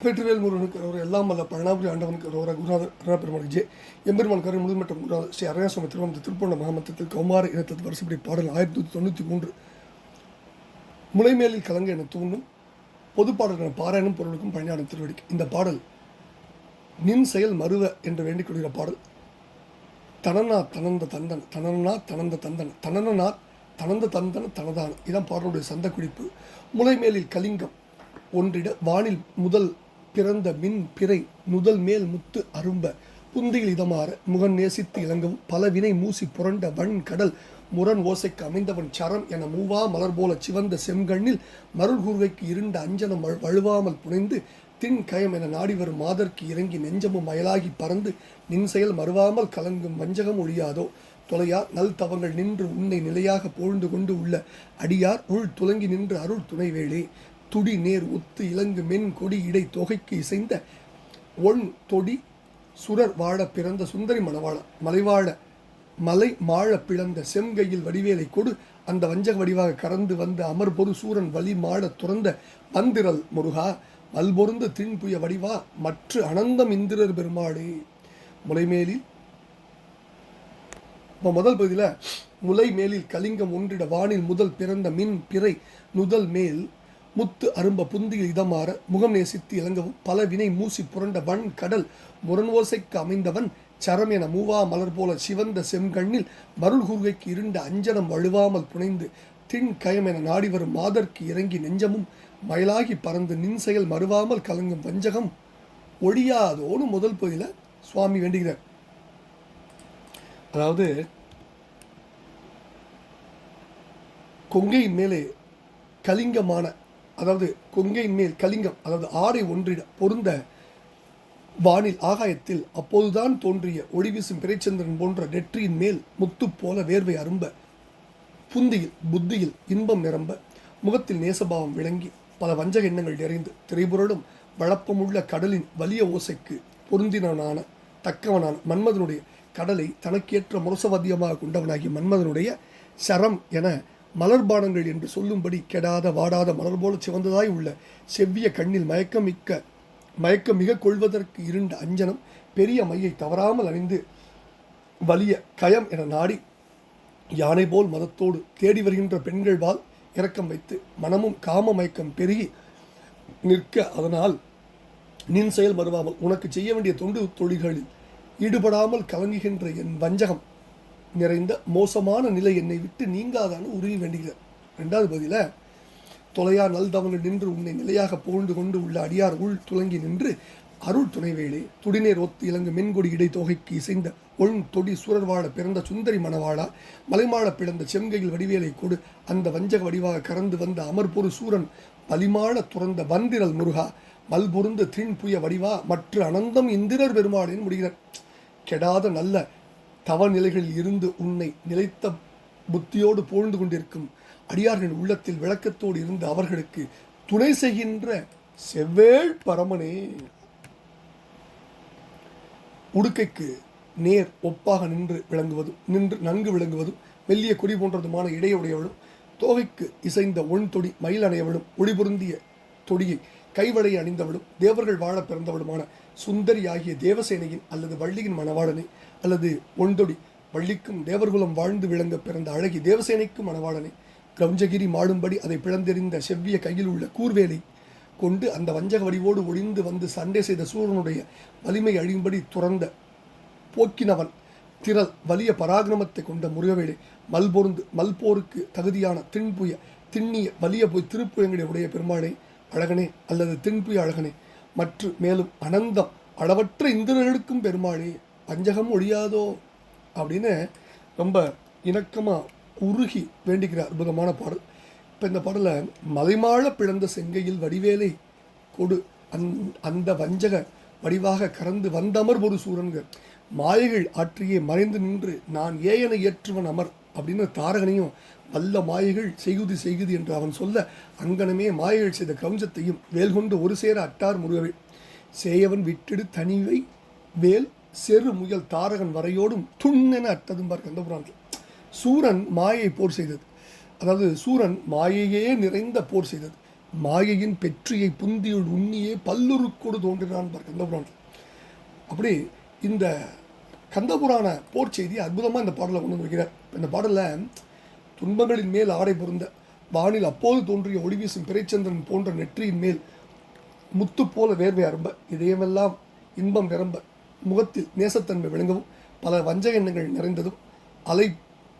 வெற்றிவேல் முருகனுக்கு அவர் எல்லாம் வல்ல பழனாபுரி ஆண்டவனுக்கு ஒரு குருநாதர் பெருமாள் ஜே எம்பெருமான் கரை முழுமட்டம் குருநாதர் ஸ்ரீ அரையாசுவாமி திருவண்ணாமலை திருப்பூர்ண மகாமந்தத்தில் கௌமார இனத்தது வருஷப்படி பாடல் 1993 முளைமேலில் கலங்க என தூண்டும் பொதுப்பாடல்கள் பாராயணம் பொருளுக்கும் பழனியாடும் திருவடிக்கு. இந்த பாடல் நின் செயல் மறுவ என்று வேண்டிக் கொள்கிற பாடல். தனனா தனந்த தந்தன் தனனா தனந்த தந்தன் தனனா தனந்த தந்தன தனதான இதான் பாடலுடைய சந்த குறிப்பு. முளைமேலில் கலிங்கம் ஒன்றிட வானில் முதல் பிறந்த மின் பிறை நுதல் மேல் முத்து அரும்ப புந்தியில் இதமாற முகன் நேசித்து இளங்கவும் பல வினை மூசி புரண்ட வன் கடல் முரண் ஓசைக்கு அமைந்தவன் சரம் என மூவா மலர் போல சிவந்த செம்கண்ணில் மருள் கூர்வைக்கு இருண்ட அஞ்சனம் வழுவாமல் புனைந்து தின் கயம் என நாடி வரும் மாதர்க்கு இறங்கி நெஞ்சமும் மயலாகி பறந்து நின் செயல் மறுவாமல் கலங்கும் வஞ்சகம் ஒழியாதோ தொலையார் நல் தவங்கள் நின்று உன்னை நிலையாக போழ்ந்து கொண்டு உள்ள அடியார் உள் துலங்கி நின்று அருள் துணைவேளே துடி நேர் ஒத்து இலங்கு மென் கொடி இடை தொகைக்கு இசைந்த ஒன் தொடி சுரர் வாழ பிறந்த சுந்தரி மணவாள மலை மாழ பிளந்த செம்கையில் வடிவேலை கொடு அந்த வஞ்சக வடிவாக கறந்து வந்த அமர் பொரு சூரன் வலி மாழ துறந்த வந்திரல் முருகா மல்பொருந்த தின்புய வடிவா மற்ற அனந்தம் இந்திரர் பெருமாளே. முளைமேலில் இப்போ முதல் பகுதியில் முளைமேலில் கலிங்கம் ஒன்றிட வானில் முதல் பிறந்த மின் பிறை நுதல் மேல் முத்து அரும்ப புந்தியில் இதமாற முகம் நேசித்து இளங்கவும் பல வினை மூசி புரண்ட வன் கடல் முரண்வோசைக்கு அமைந்தவன் சரம் என மூவா மலர் போல சிவந்த செம்கண்ணில் மருள் கூர்வைக்கு இருண்ட அஞ்சனம் வழுவாமல் புனைந்து தின் கயம் என நாடி வரும் மாதர்க்கு இறங்கி நெஞ்சமும் மயலாகி பறந்து நின் செயல் மறுவாமல் கலங்கும் வஞ்சகம் ஒழியாதோன்னு முதல் பகுதியில் சுவாமி வேண்டுகிறார். அதாவது கொங்கையின் மேலே கலிங்கமான, அதாவது கொங்கையின் மேல் கலிங்கம், அதாவது ஆடை ஒன்றிட பொருந்த வானில் ஆகாயத்தில் அப்போதுதான் தோன்றிய ஒளிவீசும் பிறைச்சந்திரன் போன்ற நெற்றியின் மேல் முத்து போல வேர்வை அரும்ப புந்தியில் புத்தியில் இன்பம் நிரம்ப முகத்தில் நேசபாவம் விளங்கி பல வஞ்சக எண்ணங்கள் நிறைந்து திரைபுரளும் வழப்பமுள்ள கடலின் வலிய ஓசைக்கு பொருந்தினவனான தக்கவனான மன்மதனுடைய கடலை தனக்கேற்ற முரசவதியமாக கொண்டவனாகிய மன்மதனுடைய சரம் என மலர்பானங்கள் என்று சொல்லும்படி கெடாத வாடாத மலர் போல சிவந்ததாய் உள்ள செவ்விய கண்ணில் மயக்கம் மிக கொள்வதற்கு இருண்ட அஞ்சனம் பெரிய மையை தவறாமல் அணிந்து வலிய கயம் என நாடி யானை போல் மதத்தோடு தேடி வருகின்ற பெண்கள் வால் இரக்கம் வைத்து மனமும் காம மயக்கம் பெருகி நிற்க அதனால் நின் செயல் மறுவாமல் உனக்கு செய்ய வேண்டிய தொண்டு தொழில்களில் ஈடுபடாமல் கலங்குகின்ற என் வஞ்சகம் நிறைந்த மோசமான நிலை என்னை விட்டு நீங்காதான்னு உருகி வேண்டுகிறார். ரெண்டாவது பகுதியில் தொலையா நல் தவங்கள் நின்று உன்னை நிலையாக புகழ்ந்து கொண்டு உள்ள அடியார் உள் துலங்கி நின்று அருள் துணைவேளே துடிநேர் ஒத்து இலங்கு மென்கொடி இடை தொகைக்கு இசைந்த ஒன் தொடி சூரர் வாழ பிறந்த சுந்தரி மணவாளா மலைமாழ பிளந்த செம்கையில் வடிவேலை கொடு அந்த வஞ்சக வடிவாக கறந்து வந்த அமர்பொரு சூரன் பலிமாழ துறந்த வந்திரல் முருகா மல்பொருந்த தின்புய வடிவா மற்ற அனந்தம் இந்திரர் பெருமாளின் முடிகிறார். கெடாத நல்ல தவ நிலைகளில் இருந்து உன்னை நிலைத்த புத்தியோடு போழ்ந்து கொண்டிருக்கும் அடியார்களின் உள்ளத்தில் விளக்கத்தோடு இருந்து அவர்களுக்கு துணை செய்கின்ற செவ்வேள் பரமனே. உடுக்கைக்கு நேர் ஒப்பாக நின்று நன்கு விளங்குவதும் மெல்லிய கொடி போன்றதுமான இடையுடையவளும் தோகைக்கு இசைந்த ஒன் தொடி மயில் அணையவளும் ஒளிபொருந்திய தொடியை கைவளை அணிந்தவளும் தேவர்கள் வாழ பிறந்தவளுமான சுந்தரி ஆகிய தேவசேனையின் அல்லது வள்ளியின் மணவாளனை அல்லது ஒன்தொடி வள்ளிக்கும் தேவர்குலம் வாழ்ந்து விளங்க பிறந்த அழகி தேவசேனைக்கும் மணவாளனை கிரௌஞ்சகிரி மாடும்படி அதை பிளந்தெறிந்த செவ்விய கையில் உள்ள கூர்வேலை கொண்டு அந்த வஞ்சக வடிவோடு ஒளிந்து வந்து சண்டை செய்த சூரனுடைய வலிமை அழியும்படி துறந்த போக்கினவன் திரள் வலிய பராக்கிரமத்தை கொண்ட முருகவேலை மல்போருக்கு தகுதியான திண்ணிய வலிய போய் திருப்புயங்களுடைய உடைய பெருமாளை அழகனே அல்லது தின்புய அழகனே மற்றும் மேலும் அனந்தம் அளவற்ற இந்திரர்களுக்கும் பெருமாளே பஞ்சகம் ஒழியாதோ அப்படின்னு ரொம்ப இணக்கமாக உருகி வேண்டிக்கிற அற்புதமான பாடல். இப்போ இந்த பாடலில் மலைமாழ பிளந்த செங்கையில் வடிவேலை கொடு அந்த வஞ்சக வடிவாக கறந்து வந்தமர் ஒரு சூரன்கள் மாயைகள் ஆற்றியே மறைந்து நின்று நான் ஏயனை ஏற்றுவன் அமர் அப்படின்னு தாரகனையும் வல்ல மாயைகள் செய்குதி என்று அவன் சொல்ல அங்கனமே மாயைகள் செய்த கவுஞ்சத்தையும் வேல் கொண்டு ஒரு சேர அட்டார் முருகவே சேயவன் விட்டிடு தனிவை வேல் செரு முயல் தாரகன் வரையோடும் துண்ணென அட்டதும்பார் கந்தபுரான்கள். சூரன் மாயை போர் செய்தது, அதாவது சூரன் மாயையே நிறைந்த போர் செய்தது. மாயையின் பெற்றியை புந்தியுள் உண்ணியே பல்லுருக்கோடு தோன்றினான் கந்தபுராணம். அப்படி இந்த கந்தபுராண போர் செய்தி அற்புதமாக இந்த பாடலை கொண்டு வந்திருக்கிறார். இந்த பாடலில் துன்பங்களின் மேல் ஆடை பொருந்த வானில் அப்போது தோன்றிய ஒளி வீசும் பிறைச்சந்திரன் போன்ற நெற்றியின் மேல் முத்து போல வேர்வை அரும்ப இதயமெல்லாம் இன்பம் நிரம்ப முகத்தில் நேசத்தன்மை விளங்கவும் பல வஞ்ச எண்ணங்கள் நிறைந்ததும்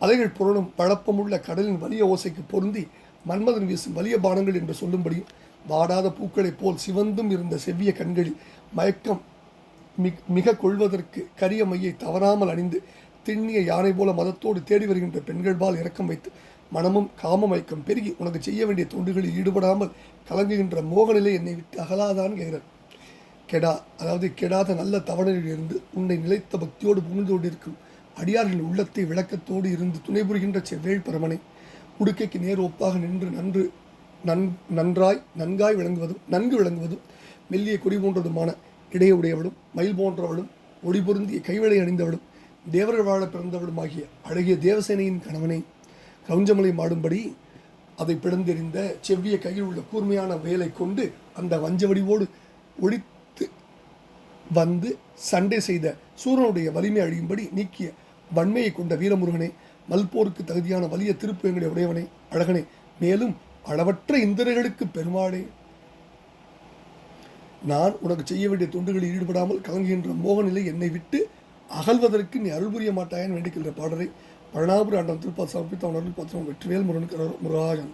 அலைகள் புரளும் பழப்பமுள்ள கடலின் வலிய ஓசைக்கு பொருந்தி மன்மதன் வீசும் வலிய பானங்கள் என்று சொல்லும்படியும் வாடாத பூக்களைப் போல் சிவந்தும் இருந்த செவ்விய கண்களில் மயக்கம் மிக கொள்வதற்கு கரிய மையை தவறாமல் அணிந்து திண்ணிய யானை போல மதத்தோடு தேடி வருகின்ற பெண்கள்பால் இரக்கம் வைத்து மனமும் காம மயக்கம் பெருகி உனக்கு செய்ய வேண்டிய தொண்டுகளில் ஈடுபடாமல் கலங்குகின்ற மோகநிலை என்னை விட்டு அகலாதான் கேட்கிறார். கெடாத நல்ல தவணையிலிருந்து உன்னை நிலைத்த பக்தியோடு புகுந்து கொண்டிருக்கும் அடியார்களின் உள்ளத்தை விளக்கத்தோடு இருந்து துணை புரிகின்ற செவ்வேள் பரமனை உடுக்கைக்கு நேர் ஒப்பாக நின்று நன்காய் நன்கு விளங்குவதும் மெல்லிய கொடி போன்றதுமான இடையுடையவளும் மயில் போன்றவளும் ஒளி பொருந்திய கைவிளை அணிந்தவளும் தேவர்கள் வாழ பிறந்தவளும் ஆகிய அழகிய தேவசேனையின் கணவனை கவுஞ்சமலை மாடும்படி அதை பிளந்தெறிந்த செவ்விய கையில் உள்ள கூர்மையான வேலை கொண்டு அந்த வஞ்சவடிவோடு ஒழித்து வந்து சண்டை செய்த சூரனுடைய வலிமை அழியும்படி நீக்கிய வன்மையை கொண்ட வீரமுருகனே, மல்போருக்கு தகுதியான வலிய திருப்புயங்களை உடையவனே, அழகனே, மேலும் அளவற்ற இந்திரர்களுக்கு பெருமாளே, நான் உனக்கு செய்ய வேண்டிய தொண்டுகளில் ஈடுபடாமல் கலங்குகின்ற மோகநிலை என்னை விட்டு அகல்வதற்கு நீ அருள் புரிய மாட்டாயன்னு வேண்டிக்கின்ற பாடலை பழனாபுரி ஆண்டம் திருப்பால் சமர்ப்பித்த அவனர்கள் பத்திரம் வெற்றிவேல் முருகனுக்கு முருகாஜன்.